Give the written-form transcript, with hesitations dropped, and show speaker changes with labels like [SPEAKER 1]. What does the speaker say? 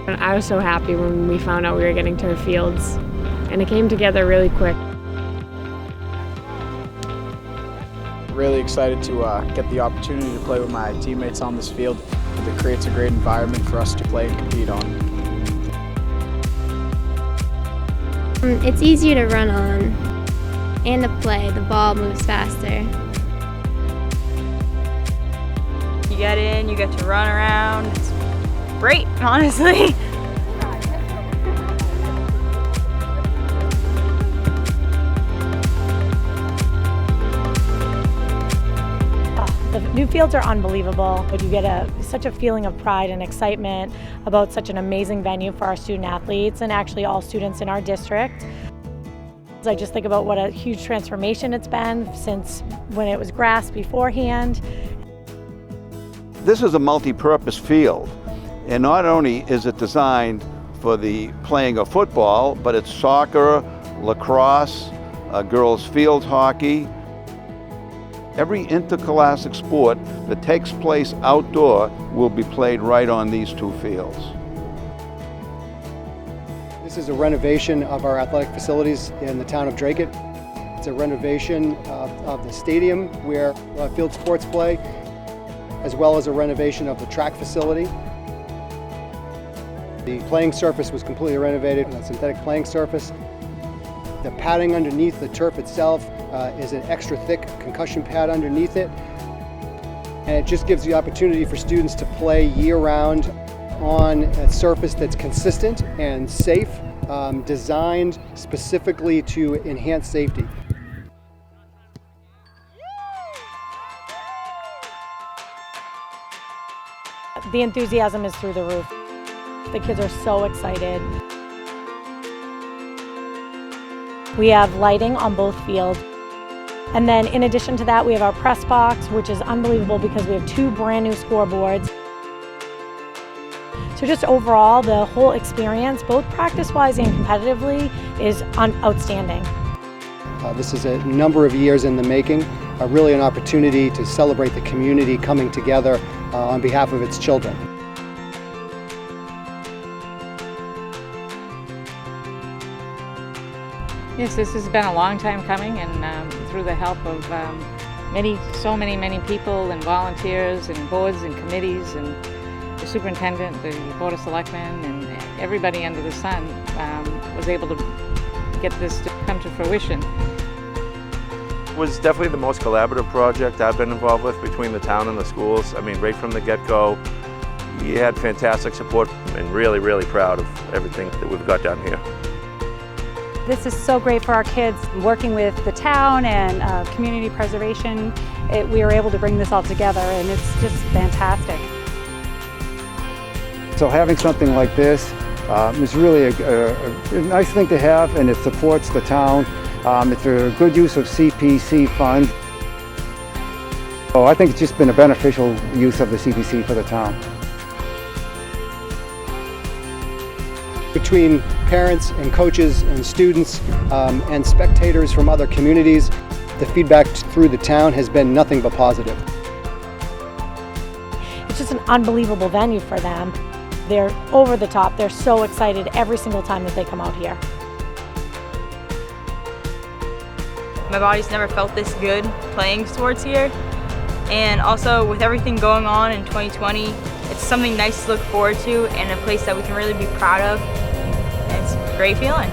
[SPEAKER 1] And I was so happy when we found out we were getting turf fields, and it came together really quick.
[SPEAKER 2] Really excited to get the opportunity to play with my teammates on this field. It creates a great environment for us to play and compete on.
[SPEAKER 3] It's easier to run on, and to play, the ball moves faster.
[SPEAKER 4] You get in, you get to run around. It's great, honestly.
[SPEAKER 5] The new fields are unbelievable. You get such a feeling of pride and excitement about such an amazing venue for our student athletes and actually all students in our district. I just think about what a huge transformation it's been since when it was grass beforehand.
[SPEAKER 6] This is a multi-purpose field, and not only is it designed for the playing of football, but it's soccer, lacrosse, girls field hockey. Every interscholastic sport that takes place outdoor will be played right on these two fields.
[SPEAKER 7] This is a renovation of our athletic facilities in the town of Dracut. It's a renovation of the stadium where field sports play, as well as a renovation of the track facility. The playing surface was completely renovated, a synthetic playing surface. The padding underneath the turf itself is an extra thick concussion pad underneath it. And it just gives the opportunity for students to play year-round on a surface that's consistent and safe, designed specifically to enhance safety.
[SPEAKER 5] The enthusiasm is through the roof. The kids are so excited. We have lighting on both fields. And then in addition to that, we have our press box, which is unbelievable because we have 2 brand new scoreboards. So just overall, the whole experience, both practice-wise and competitively, is outstanding.
[SPEAKER 7] This is a number of years in the making, really an opportunity to celebrate the community coming together on behalf of its children.
[SPEAKER 8] Yes, this has been a long time coming, and through the help of so many people and volunteers and boards and committees and the superintendent, the board of selectmen, and everybody under the sun was able to get this to come to fruition.
[SPEAKER 9] It was definitely the most collaborative project I've been involved with between the town and the schools. I mean, right from the get-go, we had fantastic support and really proud of everything that we've got done here.
[SPEAKER 10] This is so great for our kids. Working with the town and community preservation, we were able to bring this all together, and it's just fantastic.
[SPEAKER 11] So having something like this is really a nice thing to have, and it supports the town. It's a good use of CPC funds. So I think it's just been a beneficial use of the CPC for the town.
[SPEAKER 7] Between parents and coaches and students and spectators from other communities, the feedback through the town has been nothing but positive.
[SPEAKER 5] It's just an unbelievable venue for them. They're over the top. They're so excited every single time that they come out here.
[SPEAKER 4] My body's never felt this good playing sports here. And also with everything going on in 2020, it's something nice to look forward to and a place that we can really be proud of. And it's a great feeling.